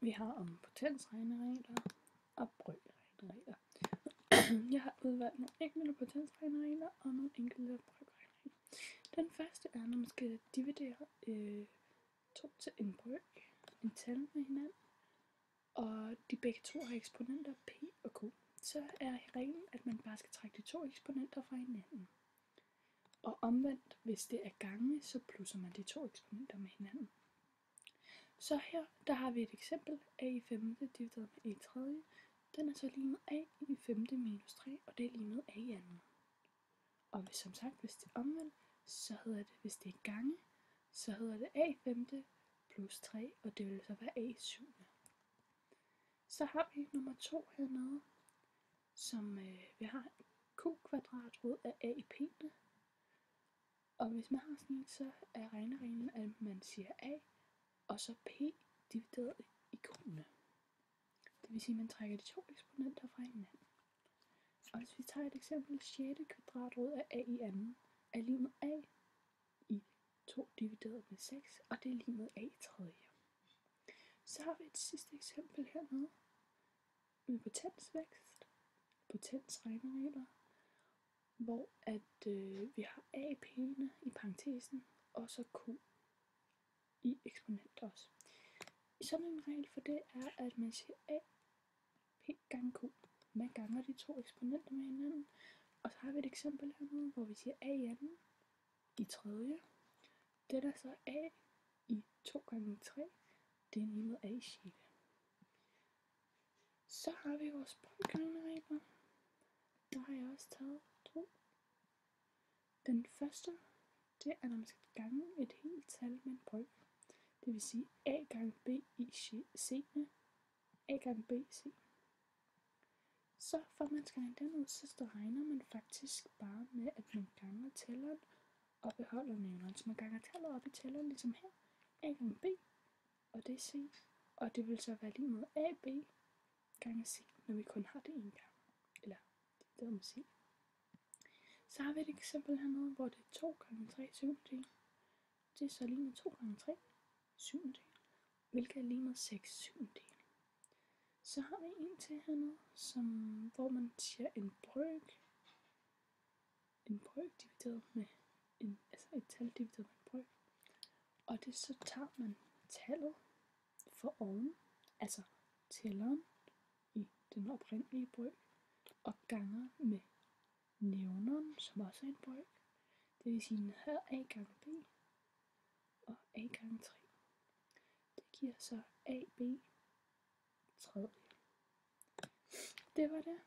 Vi har om potensregneregler og brøkregneregler. Jeg har udvalgt nogle enkelte potensregneregler og nogle enkelte brøkregneregler. Den første er, når man skal dividere to til en brøk, en tal med hinanden, og de begge to har eksponenter p og q. Så er reglen, at man bare skal trække de to eksponenter fra hinanden. Og omvendt, hvis det er gange, så plusser man de to eksponenter med hinanden. Så her, der har vi et eksempel, a i femte divideret med a i tredje. Den er så lige med a i femte minus 3, og det er lige med a i anden. Og hvis, som sagt, hvis det er omvendt, så hedder det, hvis det er gange, så hedder det a i femte plus 3, og det vil så være a i syvende. Så har vi nummer 2 hernede, som vi har q kvadratrod af a i p'ene. Og hvis man har sådan en, så er regnereglen, at man siger a, og så p divideret i q'ene. Det vil sige, at man trækker de to eksponenter fra hinanden. Og hvis vi tager et eksempel, 6. kvadratrod af a i anden er lige med a i 2 divideret med 6, og det er lige med a i tredje. Så har vi et sidste eksempel hernede med potensvækst, potensregneregler, hvor at vi har a i p'ene i parentesen, og så q i eksponent også. Sådan en regel for det er, at man siger a p gange q. Man ganger de to eksponenter med hinanden. Og så har vi et eksempel hernede, hvor vi siger a i anden i tredje. Det er så a i 2 gange 3. Det er lige med a i 6. Så har vi vores brøkregneregler. Der har jeg også taget 2. Den første, det er, når man skal gange et helt tal med en brøk. Det vil sige a gange b i c'ene, a gange b i c. Så for man skal regne den ud, så regner man faktisk bare med, at man ganger tælleren og beholder nævneren. Så man ganger tallet op i tælleren, ligesom her, a gange b, og det er c. Og det vil så være lige med ab gange c, når vi kun har det en gang. Eller det med c. Så har vi et eksempel hernede, hvor det er 2 gange 3 syvendedel. Det er så lige med 2 gange 3 syvendedel, hvilket er lige med 6 syvendedel. Så har vi en til hernede, hvor man siger en brøk divideret med et tal divideret med en brøk. Og det så tager man tallet for oven, altså tælleren i den oprindelige brøk, og ganger med nævneren, som også er en brøk. Det vil sige, at her a gange b og a gange 3. Det giver så ab tredje. Det var det.